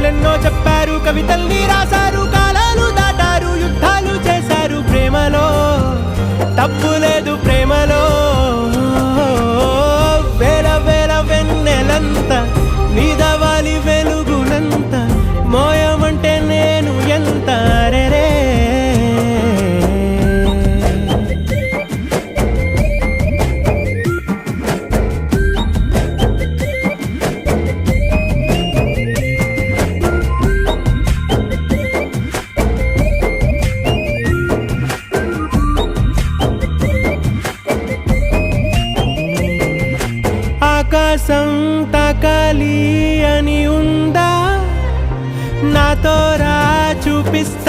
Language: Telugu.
కథలెన్నో చెప్పారు, కవితల్ని రాశారు, కాలాలు దాటారు, యుద్ధాలు చేశారు. ప్రేమలో తప్పు లేదు, ప్రేమలో వేల వేల వెన్నెలంత నీదవాలి వెలుగునంత మోయమంటే నేను ఎంత రే. ఆకాశం తాకాలి అని ఉందా, నాతో రా చూపిస్తా.